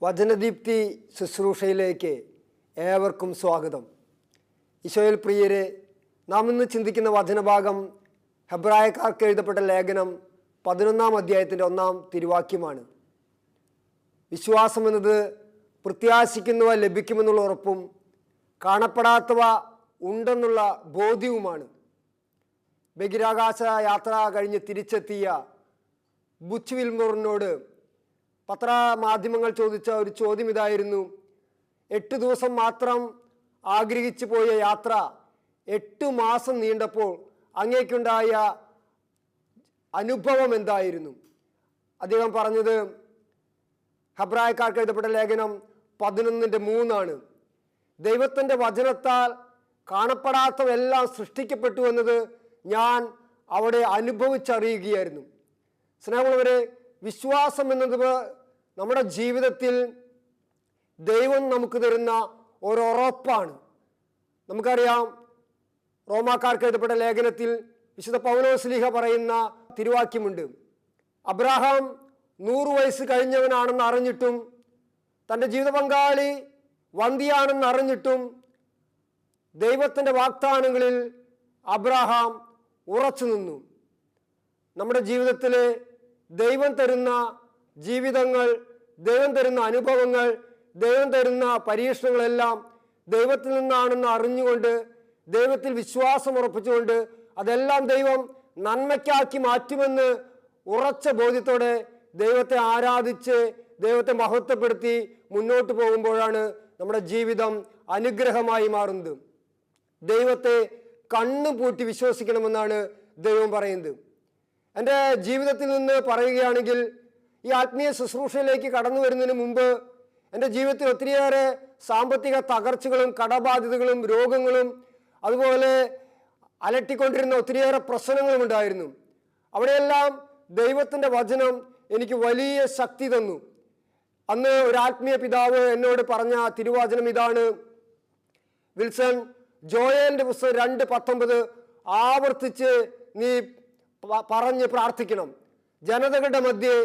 വചനദീപ്തി ശുശ്രൂഷയിലേക്ക് ഏവർക്കും സ്വാഗതം. ഈശോയിൽ പ്രിയരെ, നാം ഇന്ന് ചിന്തിക്കുന്ന വചനഭാഗം ഹെബ്രായക്കാർക്ക് എഴുതപ്പെട്ട ലേഖനം 11-ാം അധ്യായത്തിൻ്റെ 1-ാം തിരുവാക്യമാണ്. വിശ്വാസം എന്നത് പ്രത്യാശിക്കുന്നവ ലഭിക്കുമെന്നുള്ള ഉറപ്പും കാണപ്പെടാത്തവ ഉണ്ടെന്നുള്ള ബോധ്യവുമാണ്. ബഹിരാകാശ യാത്ര കഴിഞ്ഞ് തിരിച്ചെത്തിയ ബുച്ച് വിൽമോറിനോട് പത്രമാധ്യമങ്ങൾ ചോദിച്ച ഒരു ചോദ്യം ഇതായിരുന്നു: 8 ദിവസം മാത്രം ആഗ്രഹിച്ചു പോയ യാത്ര 8 മാസം നീണ്ടപ്പോൾ അങ്ങേക്കുണ്ടായ അനുഭവം എന്തായിരുന്നു? അദ്ദേഹം പറഞ്ഞത് ഹെബ്രായക്കാർക്ക് എഴുതപ്പെട്ട ലേഖനം 11:3 ദൈവത്തിൻ്റെ വചനത്താൽ കാണപ്പെടാത്തവെല്ലാം സൃഷ്ടിക്കപ്പെട്ടു എന്നത് ഞാൻ അവിടെ അനുഭവിച്ചറിയുകയായിരുന്നു. സ്നേഹമുള്ളവരെ, വിശ്വാസം എന്നത് നമ്മുടെ ജീവിതത്തിൽ ദൈവം നമുക്ക് തരുന്ന ഒരു ഉറപ്പാണ്. നമുക്കറിയാം, റോമാക്കാർക്ക് എഴുതപ്പെട്ട ലേഖനത്തിൽ വിശുദ്ധ പൗലോസ്ലീഹ പറയുന്ന തിരുവാക്യമുണ്ട്: അബ്രഹാം 100 വയസ്സ് കഴിഞ്ഞവനാണെന്ന് അറിഞ്ഞിട്ടും തൻ്റെ ജീവിത പങ്കാളി വന്ധ്യയാണെന്ന് അറിഞ്ഞിട്ടും ദൈവത്തിൻ്റെ വാഗ്ദാനങ്ങളിൽ അബ്രഹാം ഉറച്ചു നിന്നു. നമ്മുടെ ജീവിതത്തിലെ ദൈവം തരുന്ന ജീവിതങ്ങൾ, ദൈവം തരുന്ന അനുഭവങ്ങൾ, ദൈവം തരുന്ന പരീക്ഷണങ്ങളെല്ലാം ദൈവത്തിൽ നിന്നാണെന്ന് അറിഞ്ഞുകൊണ്ട്, ദൈവത്തിൽ വിശ്വാസം ഉറപ്പിച്ചുകൊണ്ട് അതെല്ലാം ദൈവം നന്മയ്ക്കാക്കി മാറ്റുമെന്ന് ഉറച്ച ബോധ്യത്തോടെ ദൈവത്തെ ആരാധിച്ച് ദൈവത്തെ മഹത്വപ്പെടുത്തി മുന്നോട്ട് പോകുമ്പോഴാണ് നമ്മുടെ ജീവിതം അനുഗ്രഹമായി മാറുന്നത്. ദൈവത്തെ കണ്ണുപൂട്ടി വിശ്വസിക്കണമെന്നാണ് ദൈവം പറയുന്നത്. എൻ്റെ ജീവിതത്തിൽ നിന്ന് പറയുകയാണെങ്കിൽ, ഈ ആത്മീയ ശുശ്രൂഷയിലേക്ക് കടന്നു വരുന്നതിന് മുമ്പ് എൻ്റെ ജീവിതത്തിൽ ഒത്തിരിയേറെ സാമ്പത്തിക തകർച്ചകളും കടബാധ്യതകളും രോഗങ്ങളും അതുപോലെ അലട്ടിക്കൊണ്ടിരുന്ന ഒത്തിരിയേറെ പ്രശ്നങ്ങളും ഉണ്ടായിരുന്നു. അവിടെയെല്ലാം ദൈവത്തിൻ്റെ വചനം എനിക്ക് വലിയ ശക്തി തന്നു. അന്ന് ഒരു ആത്മീയ പിതാവ് എന്നോട് പറഞ്ഞ തിരുവചനം ഇതാണ്: വിൽസൺ, ജോയലിൻ്റെ പുസ്തകം 2:19 ആവർത്തിച്ച് നീ പറഞ്ഞ് പ്രാർത്ഥിക്കണം. ജനതകളുടെ മധ്യേ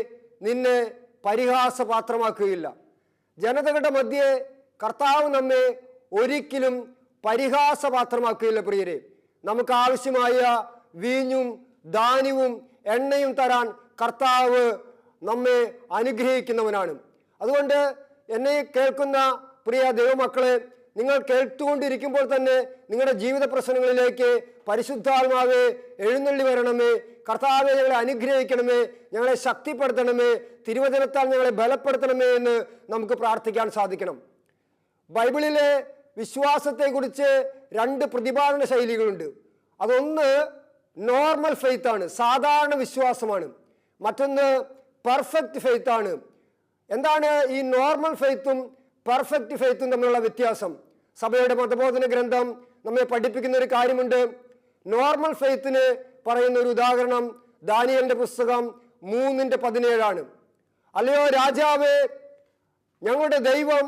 നിന്നെ പരിഹാസപാത്രമാക്കുകയില്ല. ജനതകളുടെ മധ്യേ കർത്താവ് നമ്മെ ഒരിക്കലും പരിഹാസപാത്രമാക്കുകയില്ല. പ്രിയരെ, നമുക്ക് ആവശ്യമായ വീഞ്ഞും ധാന്യവും എണ്ണയും തരാൻ കർത്താവ് നമ്മെ അനുഗ്രഹിക്കുന്നവനാണ്. അതുകൊണ്ട് എന്നെ കേൾക്കുന്ന പ്രിയ ദൈവമക്കളെ, നിങ്ങൾ കേട്ടുകൊണ്ടിരിക്കുമ്പോൾ തന്നെ നിങ്ങളുടെ ജീവിത പ്രശ്നങ്ങളിലേക്ക് പരിശുദ്ധാത്മാവേ എഴുന്നള്ളി വരണമേ. കർത്താവെ, ഞങ്ങളെ അനുഗ്രഹിക്കണമേ, ഞങ്ങളെ ശക്തിപ്പെടുത്തണമേ, തിരുവചനത്താൽ ഞങ്ങളെ ബലപ്പെടുത്തണമേ എന്ന് നമുക്ക് പ്രാർത്ഥിക്കാൻ സാധിക്കണം. ബൈബിളിലെ വിശ്വാസത്തെക്കുറിച്ച് 2 പ്രതിപാദന ശൈലികളുണ്ട്. അതൊന്ന് നോർമൽ ഫെയ്ത്ത് ആണ്, സാധാരണ വിശ്വാസമാണ്. മറ്റൊന്ന് പെർഫെക്റ്റ് ഫെയ്ത്ത് ആണ്. എന്താണ് ഈ നോർമൽ ഫെയ്ത്തും പെർഫെക്റ്റ് ഫെയ്ത്തും തമ്മിലുള്ള വ്യത്യാസം? സഭയുടെ മതബോധന ഗ്രന്ഥം നമ്മെ പഠിപ്പിക്കുന്ന ഒരു കാര്യമുണ്ട്. നോർമൽ ഫെയ്ത്തിന് പറയുന്ന ഒരു ഉദാഹരണം ദാനിയേലിന്റെ പുസ്തകം 3:17 അല്ലയോ രാജാവേ, ഞങ്ങളുടെ ദൈവം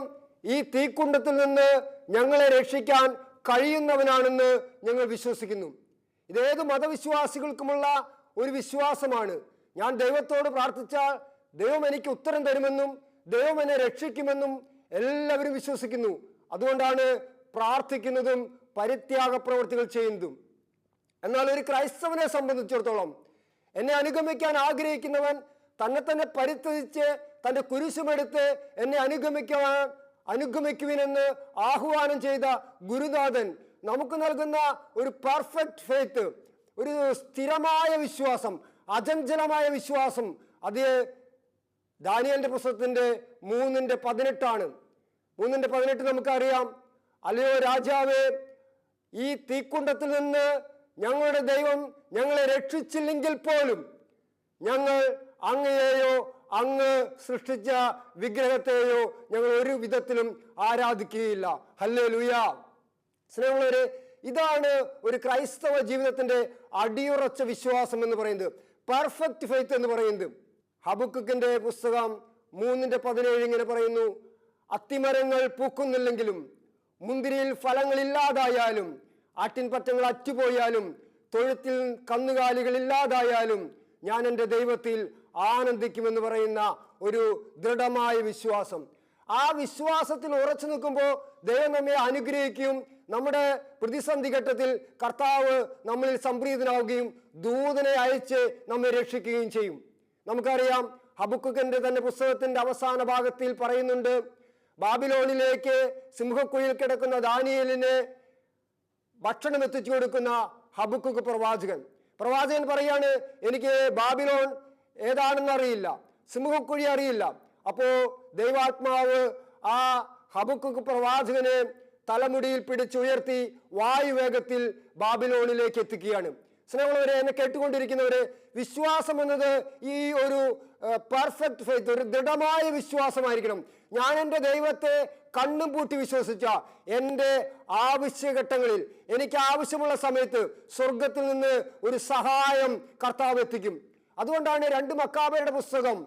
ഈ തീക്കുണ്ടത്തിൽ നിന്ന് ഞങ്ങളെ രക്ഷിക്കാൻ കഴിയുന്നവനാണെന്ന് ഞങ്ങൾ വിശ്വസിക്കുന്നു. ഇതേത് മതവിശ്വാസികൾക്കുമുള്ള ഒരു വിശ്വാസമാണ്. ഞാൻ ദൈവത്തോട് പ്രാർത്ഥിച്ചാൽ ദൈവം എനിക്ക് ഉത്തരം തരുമെന്നും ദൈവം എന്നെ രക്ഷിക്കുമെന്നും എല്ലാവരും വിശ്വസിക്കുന്നു. അതുകൊണ്ടാണ് പ്രാർത്ഥിക്കുന്നതും പരിത്യാഗ പ്രവൃത്തികൾ ചെയ്യുന്നതും. എന്നാൽ ഒരു ക്രൈസ്തവനെ സംബന്ധിച്ചിടത്തോളം, എന്നെ അനുഗമിക്കാൻ ആഗ്രഹിക്കുന്നവൻ തന്നെ പരിത്യജിച്ച് തൻ്റെ കുരിശുമെടുത്ത് എന്നെ അനുഗമിക്കുവിനെന്ന് ആഹ്വാനം ചെയ്ത ഗുരുനാഥൻ നമുക്ക് നൽകുന്ന ഒരു പെർഫെക്റ്റ് ഫെയ്ത്ത്, ഒരു സ്ഥിരമായ വിശ്വാസം, അചഞ്ചലമായ വിശ്വാസം, അത് ദാനിയേലിന്റെ പുസ്തകത്തിന്റെ 3:18 3:18 നമുക്കറിയാം: അല്ലയോ രാജാവേ, ഈ തീക്കുണ്ടത്തിൽ നിന്ന് ഞങ്ങളുടെ ദൈവം ഞങ്ങളെ രക്ഷിച്ചില്ലെങ്കിൽ പോലും ഞങ്ങൾ അങ്ങയെയോ അങ്ങ് സൃഷ്ടിച്ച വിഗ്രഹത്തെയോ ഞങ്ങൾ ഒരു വിധത്തിലും ആരാധിക്കുകയില്ല. ഹല്ലേലൂയ. സ്നേഹമുള്ളവരെ, ഇതാണ് ഒരു ക്രൈസ്തവ ജീവിതത്തിന്റെ അടിയുറച്ച വിശ്വാസം എന്ന് പറയുന്നത്, പെർഫെക്റ്റ് ഫെയ്ത്ത് എന്ന് പറയുന്നത്. ഹബക്കുക്കിന്റെ പുസ്തകം 3:17 ഇങ്ങനെ പറയുന്നു: അത്തിമരങ്ങൾ പൂക്കുന്നില്ലെങ്കിലും മുന്തിരിയിൽ ഫലങ്ങളില്ലാതായാലും ആട്ടിൻപറ്റങ്ങൾ അറ്റുപോയാലും തൊഴുത്തിൽ കന്നുകാലികൾ ഇല്ലാതായാലും ഞാൻ എൻ്റെ ദൈവത്തിൽ ആനന്ദിക്കുമെന്ന് പറയുന്ന ഒരു ദൃഢമായ വിശ്വാസം. ആ വിശ്വാസത്തിൽ ഉറച്ചു നിൽക്കുമ്പോൾ ദൈവം നമ്മെ അനുഗ്രഹിക്കും. നമ്മുടെ പ്രതിസന്ധി ഘട്ടത്തിൽ കർത്താവ് നമ്മളിൽ സംപ്രീതനാവുകയും ദൂതനെ അയച്ച് നമ്മെ രക്ഷിക്കുകയും ചെയ്യും. നമുക്കറിയാം, ഹബക്കുക്കിന്റെ തന്നെ പുസ്തകത്തിന്റെ അവസാന ഭാഗത്തിൽ പറയുന്നുണ്ട്, ബാബിലോണിലേക്ക് സിംഹക്കുഴിയിൽ കിടക്കുന്ന ദാനിയേലിന് ഭക്ഷണം എത്തിച്ചു കൊടുക്കുന്ന ഹബക്കുക്ക് പ്രവാചകൻ പറയാണ്, എനിക്ക് ബാബിലോൺ ഏതാണെന്ന് അറിയില്ല, സിംഹക്കുഴി അറിയില്ല. അപ്പോ ദൈവാത്മാവ് ആ ഹബക്കുക്ക് പ്രവാചകനെ തലമുടിയിൽ പിടിച്ചുയർത്തി വായുവേഗത്തിൽ ബാബിലോണിലേക്ക് എത്തിക്കുകയാണ്. സ്നേഹമുള്ളവരെ, എന്നെ കേട്ടുകൊണ്ടിരിക്കുന്നവരെ, വിശ്വാസം എന്നത് ഈ ഒരു പെർഫെക്റ്റ് ഫെയ്ത്ത്, ഒരു ദൃഢമായ വിശ്വാസമായിരിക്കണം. ഞാൻ എൻ്റെ ദൈവത്തെ കണ്ണും പൂട്ടി വിശ്വസിച്ച എൻ്റെ ആവശ്യഘട്ടങ്ങളിൽ, എനിക്ക് ആവശ്യമുള്ള സമയത്ത് സ്വർഗത്തിൽ നിന്ന് ഒരു സഹായം കർത്താവ് എത്തിക്കും. അതുകൊണ്ടാണ് 2 മക്കാബയുടെ പുസ്തകം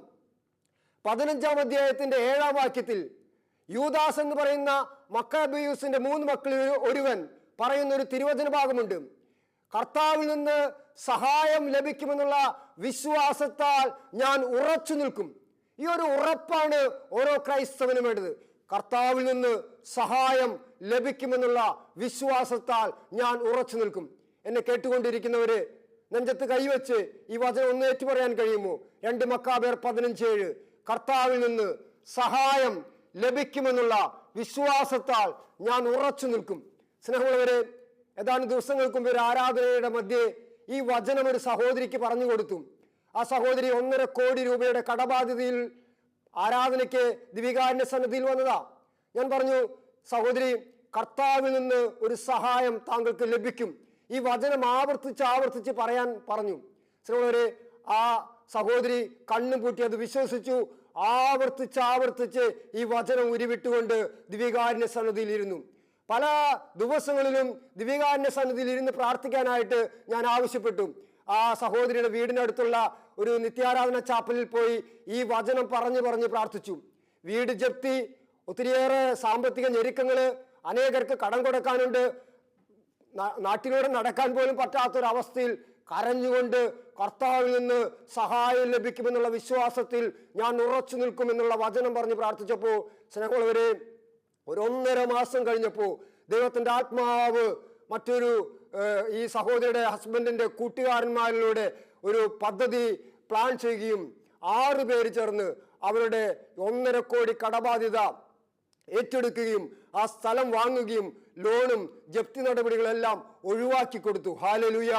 15-ാം അധ്യായത്തിന്റെ 7-ാം വാക്യത്തിൽ യൂദാസ് എന്ന് പറയുന്ന മക്കാബിയൂസിന്റെ 3 മക്കളിൽ ഒരുവൻ പറയുന്ന ഒരു തിരുവചന ഭാഗമുണ്ട്. കർത്താവിൽ നിന്ന് സഹായം ലഭിക്കുമെന്നുള്ള വിശ്വാസത്താൽ ഞാൻ ഉറച്ചു നിൽക്കും. ഈ ഒരു ഉറപ്പാണ് ഓരോ ക്രൈസ്തവനും വേണ്ടത്. കർത്താവിൽ നിന്ന് സഹായം ലഭിക്കുമെന്നുള്ള വിശ്വാസത്താൽ ഞാൻ ഉറച്ചു നിൽക്കും. എന്നെ കേട്ടുകൊണ്ടിരിക്കുന്നവര് നെഞ്ചത്ത് കൈവച്ച് ഈ വചനം ഒന്ന് ഏറ്റു പറയാൻ കഴിയുമോ? 2 മക്കാബയർ 15:7. കർത്താവിൽ നിന്ന് സഹായം ലഭിക്കുമെന്നുള്ള വിശ്വാസത്താൽ ഞാൻ ഉറച്ചു നിൽക്കും. സ്നേഹമുള്ളവരെ, ഏതാനും ദിവസങ്ങൾക്ക് മുമ്പ് ഒരു ആരാധനയുടെ മധ്യേ ഈ വചനം ഒരു സഹോദരിക്ക് പറഞ്ഞു കൊടുത്തു. ആ സഹോദരി 1.5 കോടി രൂപയുടെ കടബാധ്യതയിൽ ആരാധനയ്ക്ക് ദിവികാരന്റെ സന്നിധിയിൽ വന്നതാ. ഞാൻ പറഞ്ഞു, സഹോദരി, കർത്താവിൽ നിന്ന് ഒരു സഹായം താങ്കൾക്ക് ലഭിക്കും. ഈ വചനം ആവർത്തിച്ച് പറയാൻ പറഞ്ഞു. സ്നേഹമുള്ളവരെ, ആ സഹോദരി കണ്ണും പൂട്ടി അത് വിശ്വസിച്ചു. ആവർത്തിച്ച് ഈ വചനം ഉരുവിട്ടുകൊണ്ട് ദിവികാരന്റെ സന്നിധിയിൽ ഇരുന്നു. പല ദിവസങ്ങളിലും ദിവികാരന്റെ സന്നിധിയിൽ ഇരുന്ന് പ്രാർത്ഥിക്കാനായിട്ട് ഞാൻ ആവശ്യപ്പെട്ടു. ആ സഹോദരിയുടെ വീടിനടുത്തുള്ള ഒരു നിത്യാരാധന ചാപ്പലിൽ പോയി ഈ വചനം പറഞ്ഞ് പ്രാർത്ഥിച്ചു. വീട് ജപ്തി, ഒത്തിരിയേറെ സാമ്പത്തിക ഞെരുക്കങ്ങള്, അനേകർക്ക് കടം കൊടുക്കാനുണ്ട്, നാട്ടിലൂടെ നടക്കാൻ പോലും പറ്റാത്തൊരവസ്ഥയിൽ കരഞ്ഞുകൊണ്ട് കർത്താവിൽ നിന്ന് സഹായം ലഭിക്കുമെന്നുള്ള വിശ്വാസത്തിൽ ഞാൻ ഉറച്ചു നിൽക്കുമെന്നുള്ള വചനം പറഞ്ഞ് പ്രാർത്ഥിച്ചപ്പോൾ സ്നേഹമുള്ളവരെ, 1.5 മാസം കഴിഞ്ഞപ്പോൾ ദൈവത്തിന്റെ ആത്മാവ് മറ്റൊരു ഈ സഹോദരിയുടെ ഹസ്ബൻഡിന്റെ കൂട്ടുകാരന്മാരിലൂടെ ഒരു പദ്ധതി പ്ലാൻ ചെയ്യുകയും 6 പേര് ചേർന്ന് അവരുടെ 1.5 കോടി കടബാധ്യത ഏറ്റെടുക്കുകയും ആ സ്ഥലം വാങ്ങുകയും ലോണും ജപ്തി നടപടികളെല്ലാം ഒഴിവാക്കി കൊടുത്തു. ഹല്ലേലൂയ.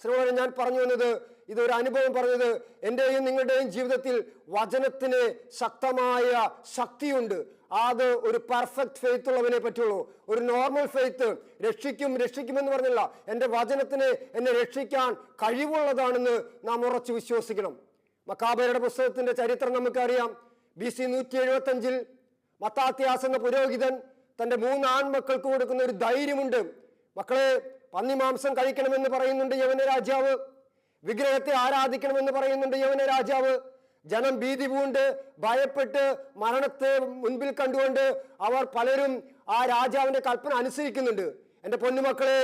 ശ്രീമാൻ, ഞാൻ പറഞ്ഞു വന്നത്, ഇതൊരു അനുഭവം പറഞ്ഞത്, എൻ്റെയും നിങ്ങളുടെയും ജീവിതത്തിൽ വചനത്തിന് ശക്തമായ ശക്തിയുണ്ട്. അത് ഒരു പെർഫെക്റ്റ് ഫെയ്ത്ത് ഉള്ളവനെ പറ്റുള്ളൂ. ഒരു നോർമൽ ഫെയ്ത്ത് രക്ഷിക്കുമെന്ന് പറഞ്ഞില്ല, എൻ്റെ വചനത്തിന് എന്നെ രക്ഷിക്കാൻ കഴിവുള്ളതാണെന്ന് നാം ഉറച്ചു വിശ്വസിക്കണം. മക്കാബയരുടെ പുസ്തകത്തിന്റെ ചരിത്രം നമുക്കറിയാം. BC 175 മത്താത്യാസ് എന്ന പുരോഹിതൻ തന്റെ 3 ആൺമക്കൾക്ക് കൊടുക്കുന്ന ഒരു ധൈര്യമുണ്ട്. മക്കളെ, പന്നിമാംസം കഴിക്കണമെന്ന് പറയുന്നുണ്ട് യവന രാജാവ്, വിഗ്രഹത്തെ ആരാധിക്കണമെന്ന് പറയുന്നുണ്ട് യവന രാജാവ്. ജനം ഭീതി പൂണ്ട് ഭയപ്പെട്ട് മരണത്തെ മുൻപിൽ കണ്ടുകൊണ്ട് അവർ പലരും ആ രാജാവിന്റെ കൽപ്പന അനുസരിക്കുന്നുണ്ട്. എൻ്റെ പൊന്നുമക്കളെ,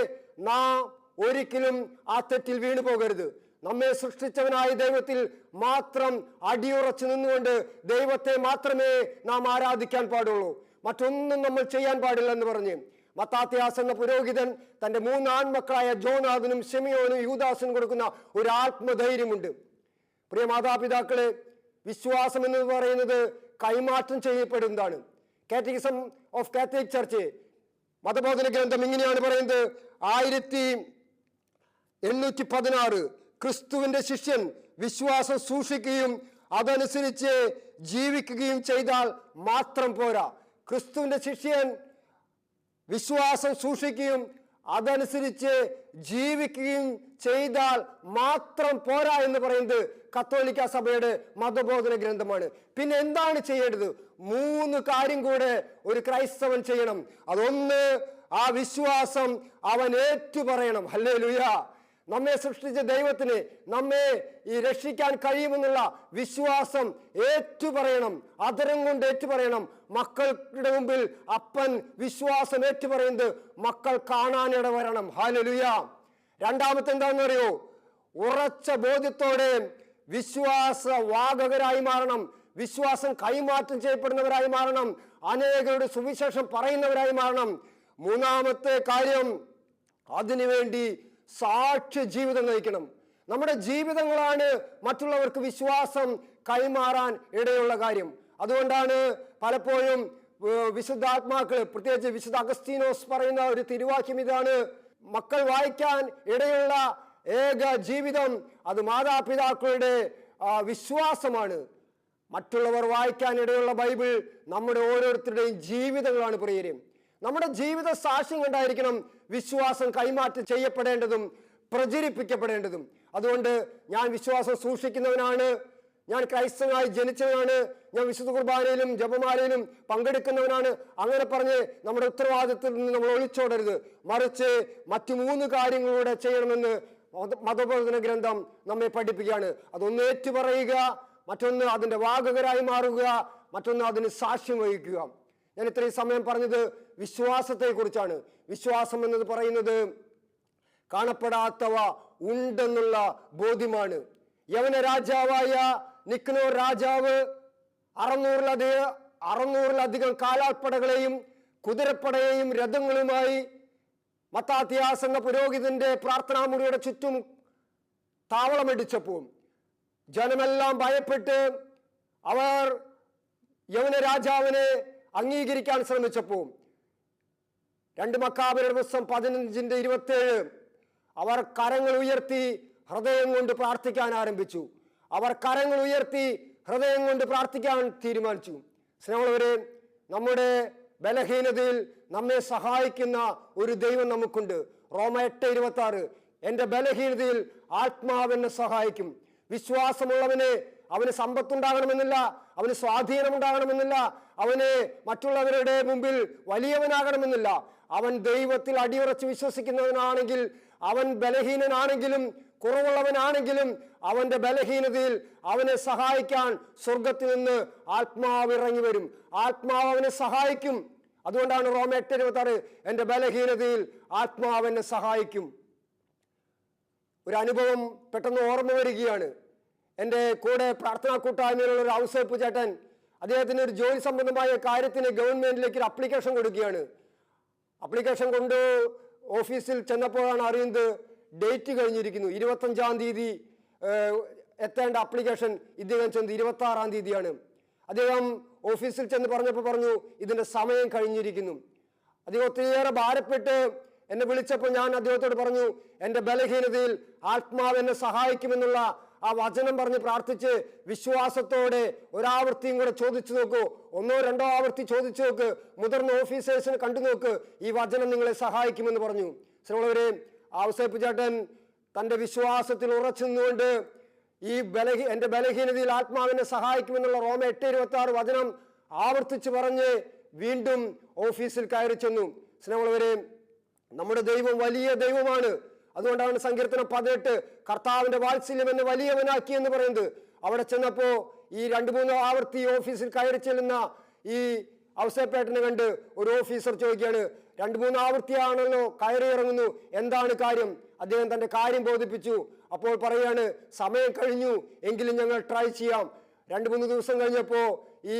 നാം ഒരിക്കലും ആ തെറ്റിൽ വീണു പോകരുത്. നമ്മെ സൃഷ്ടിച്ചവനായ ദൈവത്തിൽ മാത്രം അടിയുറച്ചു നിന്നുകൊണ്ട് ദൈവത്തെ മാത്രമേ നാം ആരാധിക്കാൻ പാടുള്ളൂ, മറ്റൊന്നും നമ്മൾ ചെയ്യാൻ പാടില്ലെന്ന് പറഞ്ഞ് മത്താത്യാസ് എന്ന പുരോഹിതൻ തന്റെ 3 ആൺമക്കളായ ജോനാഥനും ശിമിയോനും യൂദാസിനും കൊടുക്കുന്ന ഒരു ആത്മധൈര്യമുണ്ട്. പ്രിയ മാതാപിതാക്കളെ, വിശ്വാസം എന്ന് പറയുന്നത് കൈമാറ്റം ചെയ്യപ്പെടുന്നതാണ്. കാറ്റക്കിസം ഓഫ് കാത്തലിക് ചർച്ച് മതബോധന ഗ്രന്ഥം ഇങ്ങനെയാണ് പറയുന്നത്: 1816 ക്രിസ്തുവിന്റെ ശിഷ്യൻ വിശ്വാസം സൂക്ഷിക്കുകയും അതനുസരിച്ച് ജീവിക്കുകയും ചെയ്താൽ മാത്രം പോരാ. ക്രിസ്തുവിന്റെ ശിഷ്യൻ വിശ്വാസം സൂക്ഷിക്കുകയും അതനുസരിച്ച് ജീവിക്കുകയും ചെയ്താൽ മാത്രം പോരാ എന്ന് പറയുന്നത് കത്തോലിക്ക സഭയുടെ മതബോധന ഗ്രന്ഥമാണ്. പിന്നെ എന്താണ് ചെയ്യേണ്ടത്? 3 കാര്യം കൂടെ ഒരു ക്രൈസ്തവൻ ചെയ്യണം. അതൊന്ന്, ആ വിശ്വാസം അവൻ ഏറ്റുപറയണം. ഹല്ലേലൂയ. നമ്മെ സൃഷ്ടിച്ച ദൈവത്തിന് നമ്മെ ഈ രക്ഷിക്കാൻ കഴിയുമെന്നുള്ള വിശ്വാസം ഏറ്റുപറയണം, അതരം കൊണ്ട് ഏറ്റുപറയണം. മക്കളുടെ മുമ്പിൽ അപ്പൻ വിശ്വാസം ഏറ്റുപറയുന്നത് മക്കൾ കാണാനിട വരണം. ഹല്ലേലൂയ. രണ്ടാമത്തെ എന്താണെന്ന് അറിയോ? ഉറച്ച ബോധ്യത്തോടെ വിശ്വാസ വാഹകരായി മാറണം. വിശ്വാസം കൈമാറ്റം ചെയ്യപ്പെടുന്നവരായി മാറണം. അനേകരുടെ സുവിശേഷം പറയുന്നവരായി മാറണം. മൂന്നാമത്തെ കാര്യം, അതിനുവേണ്ടി സാക്ഷ്യ ജീവിതം നയിക്കണം. നമ്മുടെ ജീവിതങ്ങളാണ് മറ്റുള്ളവർക്ക് വിശ്വാസം കൈമാറാൻ ഇടയുള്ള കാര്യം. അതുകൊണ്ടാണ് പലപ്പോഴും വിശുദ്ധാത്മാക്കൾ, പ്രത്യേകിച്ച് വിശുദ്ധ അഗസ്തീനോസ് പറയുന്ന ഒരു തിരുവാക്യം ഇതാണ്: മക്കൾ വായിക്കാൻ ഇടയുള്ള ഏക ജീവിതം അത് മാതാപിതാക്കളുടെ വിശ്വാസമാണ്. മറ്റുള്ളവർ വായിക്കാൻ ഇടയുള്ള ബൈബിൾ നമ്മുടെ ഓരോരുത്തരുടെയും ജീവിതങ്ങളാണ് പ്രിയരെ. നമ്മുടെ ജീവിത സാക്ഷ്യം കൊണ്ടായിരിക്കണം വിശ്വാസം കൈമാറ്റം ചെയ്യപ്പെടേണ്ടതും പ്രചരിപ്പിക്കപ്പെടേണ്ടതും. അതുകൊണ്ട് ഞാൻ വിശ്വാസം സൂക്ഷിക്കുന്നവനാണ്, ഞാൻ ക്രൈസ്തവനായി ജനിച്ചവനാണ്, ഞാൻ വിശുദ്ധ കുർബാനയിലും ജപമാലയിലും പങ്കെടുക്കുന്നവനാണ്, അങ്ങനെ പറഞ്ഞ് നമ്മുടെ ഉത്തരവാദിത്തത്തിൽ നിന്ന് നമ്മൾ ഒളിച്ചോടരുത്. മറിച്ച് മറ്റു 3 കാര്യങ്ങളൂടെ ചെയ്യണമെന്ന് മതബോധന ഗ്രന്ഥം നമ്മെ പഠിപ്പിക്കുകയാണ്. അതൊന്ന് ഏറ്റുപറയുക, മറ്റൊന്ന് അതിൻ്റെ വാഹകരായി മാറുക, മറ്റൊന്ന് അതിന് സാക്ഷ്യം വഹിക്കുക. ഞാൻ ഇത്രയും സമയം പറഞ്ഞത് വിശ്വാസത്തെ കുറിച്ചാണ്. വിശ്വാസം എന്നത് പറയുന്നത് കാണപ്പെടാത്തവ ഉണ്ടെന്നുള്ള ബോധ്യമാണ്. യവന രാജാവായ നിക്നോർ രാജാവ് 600-ലധികം കാലാൾപ്പടകളെയും കുതിരപ്പടയെയും രഥങ്ങളുമായി മത്താത്യാസ് എന്ന പുരോഹിതന്റെ പ്രാർത്ഥനാമുറിയുടെ ചുറ്റും താവളമടിച്ചപ്പോൾ ജനമെല്ലാം ഭയപ്പെട്ട് അവർ യവന രാജാവിനെ അംഗീകരിക്കാൻ ശ്രമിച്ചപ്പോൾ 2 മക്കാബിയുടെ പുസ്തകം 15:27 അവർ കരങ്ങൾ ഉയർത്തി ഹൃദയം കൊണ്ട് പ്രാർത്ഥിക്കാൻ ആരംഭിച്ചു. അവർ കരങ്ങൾ ഉയർത്തി ഹൃദയം കൊണ്ട് പ്രാർത്ഥിക്കാൻ തീരുമാനിച്ചു. സ്നേഹമുള്ളവരെ, നമ്മുടെ ബലഹീനതയിൽ നമ്മെ സഹായിക്കുന്ന ഒരു ദൈവം നമുക്കുണ്ട്. റോമ 8:26 എൻ്റെ ബലഹീനതയിൽ ആത്മാവെന്നെ സഹായിക്കും. വിശ്വാസമുള്ളവന് അവന് സമ്പത്തുണ്ടാകണമെന്നില്ല, അവന് സ്വാധീനമുണ്ടാകണമെന്നില്ല, അവന് മറ്റുള്ളവരുടെ മുമ്പിൽ വലിയവനാകണമെന്നില്ല. അവൻ ദൈവത്തിൽ അടിയുറച്ച് വിശ്വസിക്കുന്നവനാണെങ്കിൽ, അവൻ ബലഹീനനാണെങ്കിലും കുറവുള്ളവനാണെങ്കിലും അവന്റെ ബലഹീനതയിൽ അവനെ സഹായിക്കാൻ സ്വർഗത്തിൽ നിന്ന് ആത്മാവ് ഇറങ്ങി വരും. ആത്മാവ് അവനെ സഹായിക്കും. അതുകൊണ്ടാണ് റോമ 8:26 എൻ്റെ ബലഹീനതയിൽ ആത്മാവ് എന്നെ സഹായിക്കും. ഒരു അനുഭവം പെട്ടെന്ന് ഓർമ്മ വരികയാണ്. എൻ്റെ കൂടെ പ്രാർത്ഥനാ കൂട്ടായ്മയിലുള്ള ഒരു ഔസേപ്പ് ചേട്ടൻ, അദ്ദേഹത്തിന് ഒരു ജോലി സംബന്ധമായ കാര്യത്തിന് ഗവൺമെന്റിലേക്ക് ഒരു അപ്ലിക്കേഷൻ കൊടുക്കുകയാണ്. അപ്ലിക്കേഷൻ കൊണ്ട് ഓഫീസിൽ ചെന്നപ്പോഴാണ് അറിയുന്നത് ഡേറ്റ് കഴിഞ്ഞിരിക്കുന്നു. 25-ാം തീയതി എത്തേണ്ട അപ്ലിക്കേഷൻ ഇദ്ദേഹം ചെന്ന് 26-ാം തീയതിയാണ്. അദ്ദേഹം ഓഫീസിൽ ചെന്ന് പറഞ്ഞപ്പോൾ പറഞ്ഞു ഇതിൻ്റെ സമയം കഴിഞ്ഞിരിക്കുന്നു. അദ്ദേഹം ഒത്തിരിയേറെ ഭാരപ്പെട്ട് എന്നെ വിളിച്ചപ്പോൾ ഞാൻ അദ്ദേഹത്തോട് പറഞ്ഞു, എൻ്റെ ബലഹീനതയിൽ ആത്മാവ് എന്നെ സഹായിക്കുമെന്നുള്ള ആ വചനം പറഞ്ഞ് പ്രാർത്ഥിച്ച് വിശ്വാസത്തോടെ ഒരാവർത്തിയും കൂടെ ചോദിച്ചു നോക്കൂ, 1-2 ആവർത്തി ചോദിച്ചു നോക്ക്, മുതിർന്ന ഓഫീസേഴ്സിനെ കണ്ടു നോക്ക്, ഈ വചനം നിങ്ങളെ സഹായിക്കുമെന്ന് പറഞ്ഞു. ശ്രീമുള്ളവരെ, ഔസേപ്പ് ചേട്ടൻ തൻ്റെ വിശ്വാസത്തിൽ ഉറച്ചു നിന്നുകൊണ്ട് ഈ എൻ്റെ ബലഹീനതയിൽ ആത്മാവിനെ സഹായിക്കുമെന്നുള്ള റോമ 8:26 വചനം ആവർത്തിച്ച് പറഞ്ഞ് വീണ്ടും ഓഫീസിൽ കയറി ചെന്നു. സ്നേഹമുള്ളവരെ, നമ്മുടെ ദൈവം വലിയ ദൈവമാണ്. അതുകൊണ്ടാണ് സങ്കീർത്തനം 18 കർത്താവിന്റെ വാത്സല്യം എന്നെ വലിയവനാക്കി എന്ന് പറയുന്നത്. അവിടെ ചെന്നപ്പോ ഈ 2-3 ആവർത്തി ഓഫീസിൽ കയറി ചെല്ലുന്ന ഈ ഔസേപ്പേട്ടനെ കണ്ട് ഒരു ഓഫീസർ ചോദിക്കുകയാണ്, 2-3 ആവർത്തിയാണല്ലോ കയറി ഇറങ്ങുന്നു, എന്താണ് കാര്യം? അദ്ദേഹം തന്റെ കാര്യം ബോധിപ്പിച്ചു. അപ്പോൾ പറയാണ്, സമയം കഴിഞ്ഞു, എങ്കിലും ഞങ്ങൾ ട്രൈ ചെയ്യാം. 2-3 ദിവസം കഴിഞ്ഞപ്പോൾ ഈ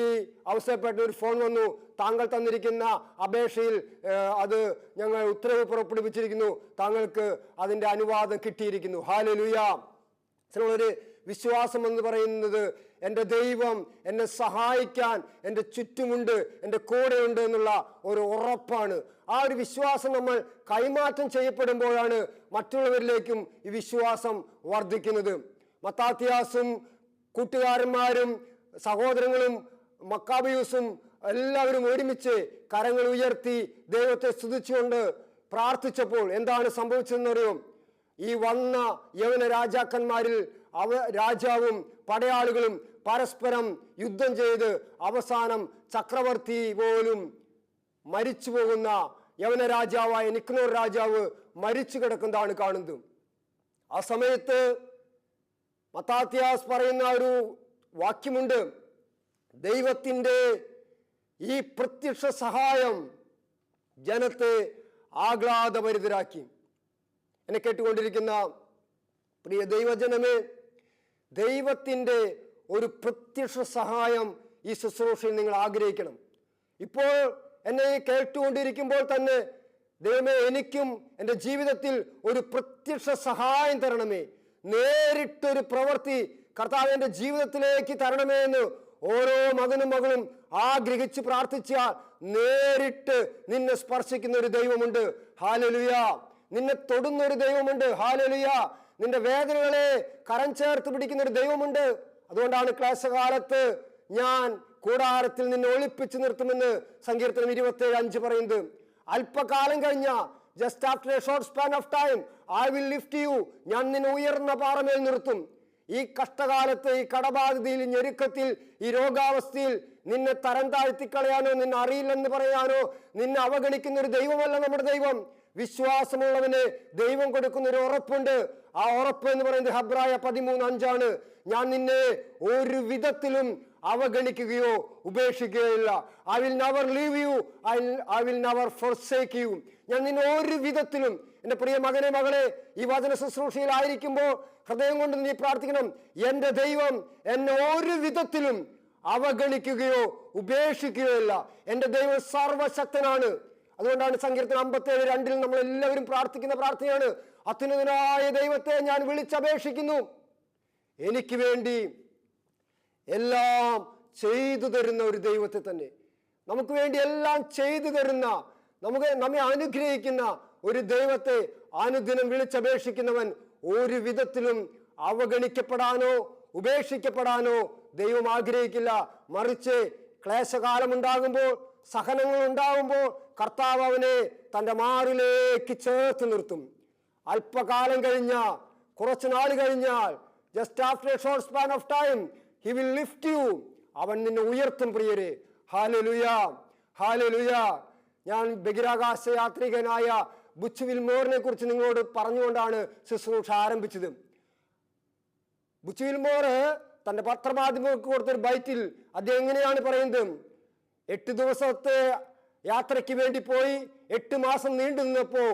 ഔസേപ്പേട്ടന് ഒരു ഫോൺ വന്നു, താങ്കൾ തന്നിരിക്കുന്ന അപേക്ഷയിൽ അത് ഞങ്ങൾ ഉത്തരവ് പുറപ്പെടുവിച്ചിരിക്കുന്നു, താങ്കൾക്ക് അതിൻ്റെ അനുവാദം കിട്ടിയിരിക്കുന്നു. ഹല്ലേലൂയ. ഒരു വിശ്വാസം എന്ന് പറയുന്നത് എൻ്റെ ദൈവം എന്നെ സഹായിക്കാൻ എൻ്റെ ചുറ്റുമുണ്ട്, എൻ്റെ കൂടെയുണ്ട് എന്നുള്ള ഒരു ഉറപ്പാണ്. ആ ഒരു വിശ്വാസം നമ്മൾ കൈമാറ്റം ചെയ്യപ്പെടുമ്പോഴാണ് മറ്റുള്ളവരിലേക്കും ഈ വിശ്വാസം വർദ്ധിക്കുന്നത്. മത്താത്യാസും കൂട്ടുകാരന്മാരും സഹോദരങ്ങളും മക്കാബിയൂസും എല്ലാവരും ഒരുമിച്ച് കരങ്ങൾ ഉയർത്തി ദൈവത്തെ സ്തുതിച്ചുകൊണ്ട് പ്രാർത്ഥിച്ചപ്പോൾ എന്താണ് സംഭവിച്ചതെന്നറിയോ? ഈ വന്ന യവന രാജാക്കന്മാരിൽ രാജാവും പടയാളികളും പരസ്പരം യുദ്ധം ചെയ്ത് അവസാനം ചക്രവർത്തി പോലും മരിച്ചു പോകുന്ന യവന രാജാവായ നിക്നോർ രാജാവ് മരിച്ചു കിടക്കുന്നതാണ് കാണുന്നത്. ആ സമയത്ത് മത്താത്യാസ് പറയുന്ന ഒരു വാക്യമുണ്ട്, ദൈവത്തിൻ്റെ ഈ പ്രത്യക്ഷ സഹായം ജനത്തെ ആഹ്ലാദഭരിതരാക്കി. എന്നെ കേട്ടുകൊണ്ടിരിക്കുന്ന പ്രിയ ദൈവജനമേ, ദൈവത്തിൻ്റെ ഒരു പ്രത്യക്ഷ സഹായം ഈ ശുശ്രൂഷയിൽ നിങ്ങൾ ആഗ്രഹിക്കണം. ഇപ്പോൾ എന്നെ കേട്ടുകൊണ്ടിരിക്കുമ്പോൾ തന്നെ ദൈവമേ, എനിക്കും എൻ്റെ ജീവിതത്തിൽ ഒരു പ്രത്യക്ഷ സഹായം തരണമേ, നേരിട്ടൊരു പ്രവൃത്തി കർത്താവ് എൻ്റെ ജീവിതത്തിലേക്ക് തരണമേ എന്ന് ഓരോ മകനും മകളും ആഗ്രഹിച്ച് പ്രാർത്ഥിച്ചാൽ നേരിട്ട് നിന്നെ സ്പർശിക്കുന്ന ഒരു ദൈവമുണ്ട്. ഹല്ലേലൂയ. നിന്നെ തൊടുന്ന ഒരു ദൈവമുണ്ട്. ഹല്ലേലൂയ. നിന്റെ വേദനകളെ കരം ചേർത്ത് പിടിക്കുന്ന ഒരു ദൈവമുണ്ട്. അതുകൊണ്ടാണ് ക്ലേശകാലത്ത് ഞാൻ കൂടാരത്തിൽ നിന്നെ ഒളിപ്പിച്ചു നിർത്തുമെന്ന് സങ്കീർത്തനം 27:5 പറയുന്നത്. അല്പകാലം കഴിഞ്ഞ, just after A short span of time, I will lift U, ഞാൻ നിന്നെ ഉയർന്ന പാറമേൽ നിർത്തും. ഈ കഷ്ടകാലത്ത്, ഈ കടബാധിതയിൽ, ഈ ഞെരുക്കത്തിൽ, ഈ രോഗാവസ്ഥയിൽ നിന്നെ തരം താഴ്ത്തിക്കളയാനോ, നിന്നെ അറിയില്ലെന്ന് പറയാനോ, നിന്നെ അവഗണിക്കുന്ന ഒരു ദൈവമല്ല നമ്മുടെ ദൈവം. വിശ്വാസമുള്ളവന് ദൈവം കൊടുക്കുന്ന ഒരു ഉറപ്പുണ്ട്. ആ ഉറപ്പ് എന്ന് പറയുന്നത് ഹെബ്രായ 13:5 ഞാൻ നിന്നെ ഒരു വിധത്തിലും അവഗണിക്കുകയോ ഉപേക്ഷിക്കുകയില്ല. I will never leave you, I will never forsake you. ഞാൻ നിന്നെ ഒരു വിധത്തിലും, എൻ്റെ പ്രിയ മകനെ മകളെ, ഈ വചന ശുശ്രൂഷയിലായിരിക്കുമ്പോൾ ഹൃദയം കൊണ്ട് നീ പ്രാർത്ഥിക്കണം, എൻ്റെ ദൈവം എന്നെ ഒരു വിധത്തിലും അവഗണിക്കുകയോ ഉപേക്ഷിക്കുകയോ ഇല്ല. എൻ്റെ ദൈവം സർവശക്തനാണ്. അതുകൊണ്ടാണ് സങ്കീർത്തനം 57:2 നമ്മൾ എല്ലാവരും പ്രാർത്ഥിക്കുന്ന പ്രാർത്ഥനയാണ്, അത്യുന്നതനായ ദൈവത്തെ ഞാൻ വിളിച്ചപേക്ഷിക്കുന്നു, എനിക്ക് വേണ്ടി എല്ലാം ചെയ്തു തരുന്ന ഒരു ദൈവത്തെ തന്നെ, നമുക്ക് വേണ്ടി എല്ലാം ചെയ്തു തരുന്ന, നമ്മെ അനുഗ്രഹിക്കുന്ന ഒരു ദൈവത്തെ അനുദിനം വിളിച്ചപേക്ഷിക്കുന്നവൻ ഒരു വിധത്തിലും അവഗണിക്കപ്പെടാനോ ഉപേക്ഷിക്കപ്പെടാനോ ദൈവം ആഗ്രഹിക്കില്ല. മറിച്ച് ക്ലേശകാലം ഉണ്ടാകുമ്പോൾ, സഹനങ്ങൾ ഉണ്ടാകുമ്പോൾ കർത്താവ് അവനെ തൻ്റെ മാറിലേക്ക് ചേർത്ത് നിർത്തും. അല്പകാലം കഴിഞ്ഞ, കുറച്ചു നാൾ കഴിഞ്ഞാൽ, just after A short span of time, he will lift U, അവൻ നിന്നെ ഉയർത്തും പ്രിയരെ. Hallelujah, hallelujah. ഞാൻ ബഹിരാകാശ യാത്രികനായ ബുച്ച് വിൽമോറിനെ കുറിച്ച് നിങ്ങളോട് പറഞ്ഞുകൊണ്ടാണ് ശുശ്രൂഷ ആരംഭിച്ചത്. ബുച്ച് വിൽമോർ തൻ്റെ പത്രമാധ്യമങ്ങൾക്ക് കൊടുത്തൊരു ബൈറ്റിൽ അദ്ദേഹം എങ്ങനെയാണ് പറയുന്നത്, 8 ദിവസത്തെ യാത്രയ്ക്ക് വേണ്ടി പോയി 8 മാസം നീണ്ടു നിന്നപ്പോൾ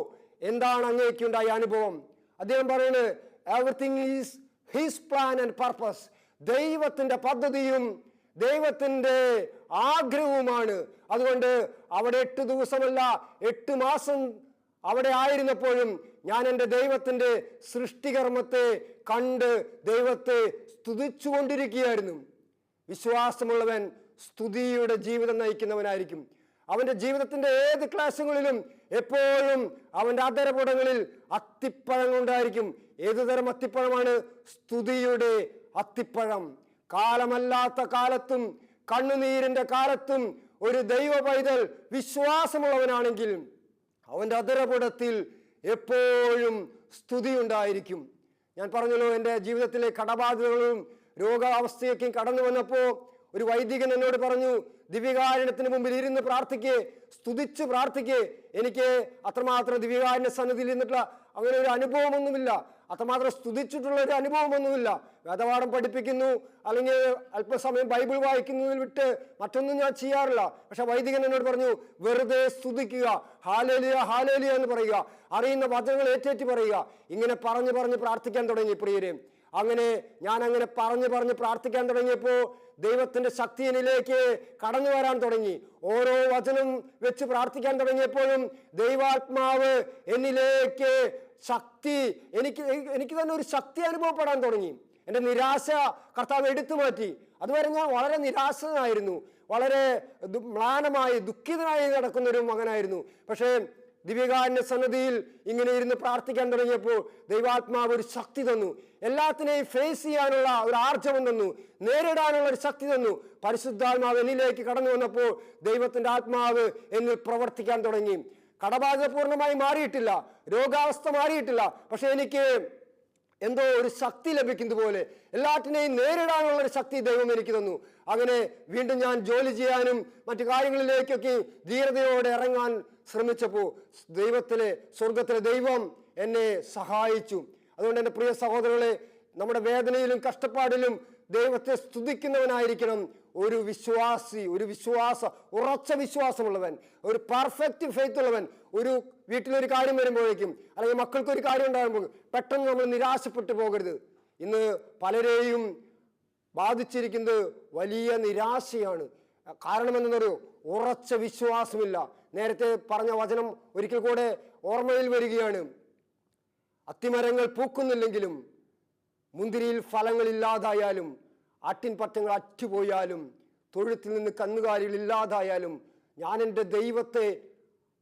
എന്താണ് അങ്ങേക്കുണ്ടായ അനുഭവം? അദ്ദേഹം പറയുന്നത്, everything is his plan and purpose. ദൈവത്തിൻ്റെ പദ്ധതിയും ദൈവത്തിൻ്റെ ആഗ്രഹവുമാണ്. അതുകൊണ്ട് അവിടെ 8 ദിവസമല്ല 8 മാസം അവിടെ ആയിരുന്നപ്പോഴും ഞാൻ എൻ്റെ ദൈവത്തിൻ്റെ സൃഷ്ടികർമ്മത്തെ കണ്ട് ദൈവത്തെ സ്തുതിച്ചുകൊണ്ടിരിക്കുകയായിരുന്നു. വിശ്വാസമുള്ളവൻ സ്തുതിയുടെ ജീവിതം നയിക്കുന്നവനായിരിക്കും. അവൻ്റെ ജീവിതത്തിൻ്റെ ഏത് ക്ലാസുകളിലും എപ്പോഴും അവൻ്റെ അധരപുടങ്ങളിൽ അത്തിപ്പഴം ഉണ്ടായിരിക്കും. ഏതുതരം അത്തിപ്പഴമാണ്? സ്തുതിയുടെ അത്തിപ്പഴം. കാലമല്ലാത്ത കാലത്തും കണ്ണുനീരിൻ്റെ കാലത്തും ഒരു ദൈവ പൈതൽ വിശ്വാസമുള്ളവനാണെങ്കിൽ അവൻ്റെ അധരപുടത്തിൽ എപ്പോഴും സ്തുതി ഉണ്ടായിരിക്കും. ഞാൻ പറഞ്ഞല്ലോ, എൻ്റെ ജീവിതത്തിലെ കടബാധ്യതകളും രോഗാവസ്ഥയൊക്കെയും കടന്നു വന്നപ്പോൾ ഒരു വൈദികൻ എന്നോട് പറഞ്ഞു, ദിവ്യകാരുണ്യത്തിന് മുമ്പിൽ ഇരുന്ന് പ്രാർത്ഥിക്കേ, സ്തുതിച്ച് പ്രാർത്ഥിക്കേ. എനിക്ക് അത്രമാത്രം ദിവ്യകാരുണ്യ സന്നിധിയിൽ ഇരുന്നിട്ടുള്ള അങ്ങനെ ഒരു അനുഭവമൊന്നുമില്ല, അത്രമാത്രം സ്തുതിച്ചിട്ടുള്ള ഒരു അനുഭവമൊന്നുമില്ല. വേദപാഠം പഠിപ്പിക്കുന്നു, അല്ലെങ്കിൽ അല്പസമയം ബൈബിൾ വായിക്കുന്നതിൽ വിട്ട് മറ്റൊന്നും ഞാൻ ചെയ്യാറില്ല. പക്ഷെ വൈദികൻ എന്നോട് പറഞ്ഞു, വെറുതെ സ്തുതിക്കുക, ഹാലേലിയ ഹാലേലിയ എന്ന് പറയുക, അറിയുന്ന വചനങ്ങൾ ഏറ്റേറ്റ് പറയുക. ഇങ്ങനെ പറഞ്ഞ് പറഞ്ഞ് പ്രാർത്ഥിക്കാൻ തുടങ്ങി പ്രിയരെ. ഞാൻ അങ്ങനെ പറഞ്ഞ് പ്രാർത്ഥിക്കാൻ തുടങ്ങിയപ്പോൾ ദൈവത്തിന്റെ ശക്തി എന്നിലേക്ക് കടന്നു വരാൻ തുടങ്ങി. ഓരോ വചനം വെച്ച് പ്രാർത്ഥിക്കാൻ തുടങ്ങിയപ്പോഴും ദൈവാത്മാവ് എന്നിലേക്ക് ശക്തി, എനിക്ക് തന്നെ ഒരു ശക്തി അനുഭവപ്പെടാൻ തുടങ്ങി. എൻ്റെ നിരാശ കർത്താവ് എടുത്തു മാറ്റി. അതുവരെ ഞാൻ വളരെ നിരാശനായിരുന്നു, വളരെ മ്ലാനമായി ദുഃഖിതനായി നടക്കുന്ന ഒരു മകനായിരുന്നു. പക്ഷേ ദിവ്യകാരുണ്യ സന്നിധിയിൽ ഇങ്ങനെ ഇരുന്ന് പ്രാർത്ഥിക്കാൻ തുടങ്ങിയപ്പോൾ ദൈവാത്മാവ് ഒരു ശക്തി തന്നു. എല്ലാത്തിനെയും ഫേസ് ചെയ്യാനുള്ള ഒരു ആർജവം തന്നു, നേരിടാനുള്ള ഒരു ശക്തി തന്നു. പരിശുദ്ധാത്മാവ് എന്നിലേക്ക് കടന്നു വന്നപ്പോൾ ദൈവത്തിന്റെ ആത്മാവ് എന്നിൽ പ്രവർത്തിക്കാൻ തുടങ്ങി. കടബാധ്യത പൂർണ്ണമായി മാറിയിട്ടില്ല, രോഗാവസ്ഥ മാറിയിട്ടില്ല, പക്ഷെ എനിക്ക് എന്തോ ഒരു ശക്തി ലഭിക്കുന്നത് പോലെ എല്ലാറ്റിനെയും നേരിടാനുള്ള ഒരു ശക്തി ദൈവം എനിക്ക് തന്നു. അങ്ങനെ വീണ്ടും ഞാൻ ജോലി ചെയ്യാനും മറ്റു കാര്യങ്ങളിലേക്കൊക്കെ ധീരതയോടെ ഇറങ്ങാൻ ശ്രമിച്ചപ്പോൾ സ്വർഗത്തിലെ ദൈവം എന്നെ സഹായിച്ചു. അതുകൊണ്ട് എൻ്റെ പ്രിയ സഹോദരങ്ങളെ, നമ്മുടെ വേദനയിലും കഷ്ടപ്പാടിലും ദൈവത്തെ സ്തുതിക്കുന്നവനായിരിക്കണം ഒരു വിശ്വാസി, ഉറച്ച വിശ്വാസമുള്ളവൻ, ഒരു പെർഫെക്റ്റ് ഫെയ്ത്ത് ഉള്ളവൻ. ഒരു വീട്ടിലൊരു കാര്യം വരുമ്പോഴേക്കും, അല്ലെങ്കിൽ മക്കൾക്കൊരു കാര്യം ഉണ്ടാകുമ്പോൾ പെട്ടെന്ന് നമ്മൾ നിരാശപ്പെട്ടു പോകരുത്. ഇന്ന് പലരെയും ബാധിച്ചിരിക്കുന്നത് വലിയ നിരാശയാണ്. കാരണം എന്തെന്നറിയോ? ഉറച്ച വിശ്വാസമില്ല. നേരത്തെ പറഞ്ഞ വചനം ഒരിക്കൽ കൂടെ ഓർമ്മയിൽ വരികയാണ്. അത്തിമരങ്ങൾ പൂക്കുന്നില്ലെങ്കിലും, മുന്തിരിയിൽ ഫലങ്ങളില്ലാതായാലും, ആട്ടിൻപറ്റങ്ങൾ അറ്റുപോയാലും, തൊഴുത്തിൽ നിന്ന് കന്നുകാലികൾ ഇല്ലാതായാലും, ഞാൻ എൻ്റെ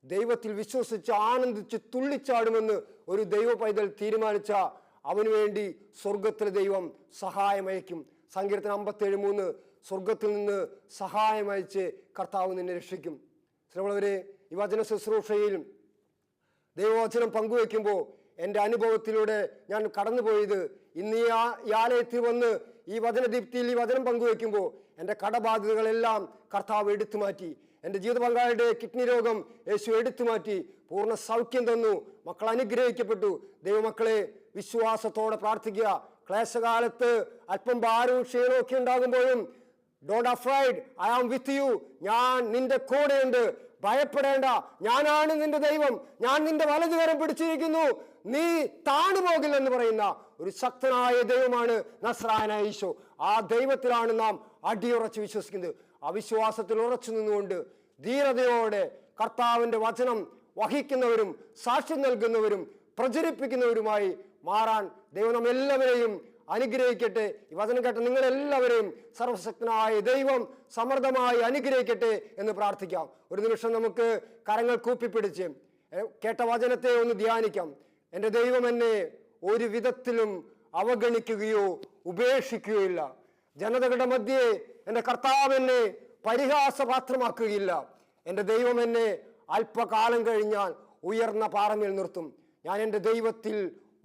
ദൈവത്തിൽ വിശ്വസിച്ച് ആനന്ദിച്ച് തുള്ളിച്ചാടുമെന്ന് ഒരു ദൈവ പൈതൽ തീരുമാനിച്ച അവന് വേണ്ടി സ്വർഗത്തിലെ ദൈവം സഹായമയക്കും. സങ്കീർത്തനം 57:3 സ്വർഗത്തിൽ നിന്ന് സഹായമയച്ച് കർത്താവ് നിന്നെ രക്ഷിക്കും. ശ്രമമുള്ളവരെ, ഈ വചന ശുശ്രൂഷയിൽ ദൈവവചനം പങ്കുവെക്കുമ്പോൾ എൻ്റെ അനുഭവത്തിലൂടെ ഞാൻ കടന്നുപോയത്, ഇന്ന് ഈ ആലയത്തിൽ വന്ന് ഈ വചനദീപ്തിയിൽ ഈ വചനം പങ്കുവെക്കുമ്പോൾ എൻ്റെ കടബാധ്യതകളെല്ലാം കർത്താവ് എടുത്തു മാറ്റി. എൻ്റെ ജീവിത പങ്കാളിയുടെ കിഡ്നി രോഗം യേശു എടുത്തു മാറ്റി, പൂർണ്ണ സൗഖ്യം തന്നു. മക്കൾ അനുഗ്രഹിക്കപ്പെട്ടു. ദൈവമക്കളെ, വിശ്വാസത്തോടെ പ്രാർത്ഥിക്കുക. ക്ലേശകാലത്ത് അല്പം ഭാരവും ക്ഷീണവും ഒക്കെ ഉണ്ടാകുമ്പോഴും don't afraid, I am with you, ഞാൻ നിന്റെ കൂടെയുണ്ട്, ഭയപ്പെടേണ്ട, ഞാനാണ് നിന്റെ ദൈവം, ഞാൻ നിന്റെ വലതുകരം പിടിച്ചിരിക്കുന്നു, നീ താണുപോകില്ലെന്ന് പറയുന്ന ഒരു ശക്തനായ ദൈവമാണ് നസ്രായനായ ഈശോ. ആ ദൈവത്തിലാണ് നാം അടിയുറച്ച് വിശ്വസിക്കുന്നത്. ആ വിശ്വാസത്തിൽ ഉറച്ചു നിന്നുകൊണ്ട് ധീരതയോടെ കർത്താവിൻ്റെ വചനം വഹിക്കുന്നവരും സാക്ഷ്യം നൽകുന്നവരും പ്രചരിപ്പിക്കുന്നവരുമായി മാറാൻ ദൈവം നമ്മെല്ലാവരെയും അനുഗ്രഹിക്കട്ടെ. ഈ വചനം കേട്ട നിങ്ങളെല്ലാവരെയും സർവശക്തനായ ദൈവം സമൃദ്ധമായി അനുഗ്രഹിക്കട്ടെ എന്ന് പ്രാർത്ഥിക്കാം. ഒരു നിമിഷം നമുക്ക് കരങ്ങൾ കൂപ്പിപ്പിടിച്ച് കേട്ട വചനത്തെ ഒന്ന് ധ്യാനിക്കാം. എൻ്റെ ദൈവം എന്നെ ഒരു വിധത്തിലും അവഗണിക്കുകയോ ഉപേക്ഷിക്കുകയോ ഇല്ല. ജനതകളുടെ മധ്യേ എൻ്റെ കർത്താവ് എന്നെ പരിഹാസപാത്രമാക്കുകയില്ല. എൻ്റെ ദൈവം എന്നെ അല്പകാലം കഴിഞ്ഞാൽ ഉയർന്ന പാറമേൽ നിർത്തും. ഞാൻ എൻ്റെ ദൈവത്തിൽ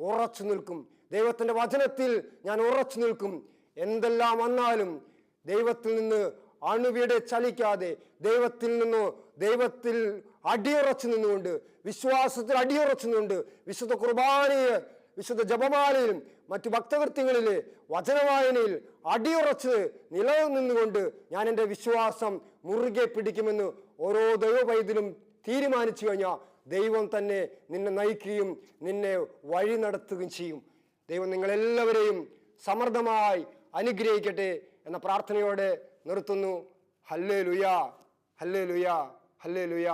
ഉറച്ചു നിൽക്കും. ദൈവത്തിൻ്റെ വചനത്തിൽ ഞാൻ ഉറച്ചു നിൽക്കും. എന്തെല്ലാം വന്നാലും ദൈവത്തിൽ നിന്ന് അണുവിടെ ചലിക്കാതെ ദൈവത്തിൽ അടിയുറച്ചു നിന്നുകൊണ്ട്, വിശ്വാസത്തിൽ അടിയുറച്ചു നിന്നുകൊണ്ട്, വിശുദ്ധ കുർബാനയെ, വിശുദ്ധ ജപമാലയിലും മറ്റു ഭക്തകൃത്യങ്ങളിലെ വചനവായനയിൽ അടിയുറച്ച് നിലനിന്നുകൊണ്ട് ഞാൻ എൻ്റെ വിശ്വാസം മുറുകെ പിടിക്കുമെന്ന് ഓരോ ദൈവവൈദ്യനും തീരുമാനിച്ചു കഴിഞ്ഞാൽ ദൈവം തന്നെ നിന്നെ നയിക്കുകയും നിന്നെ വഴി നടത്തുകയും ചെയ്യും. ദൈവം നിങ്ങളെല്ലാവരെയും സമൃദ്ധമായി അനുഗ്രഹിക്കട്ടെ എന്ന പ്രാർത്ഥനയോടെ നിർത്തുന്നു. Hallelujah, hallelujah, hallelujah.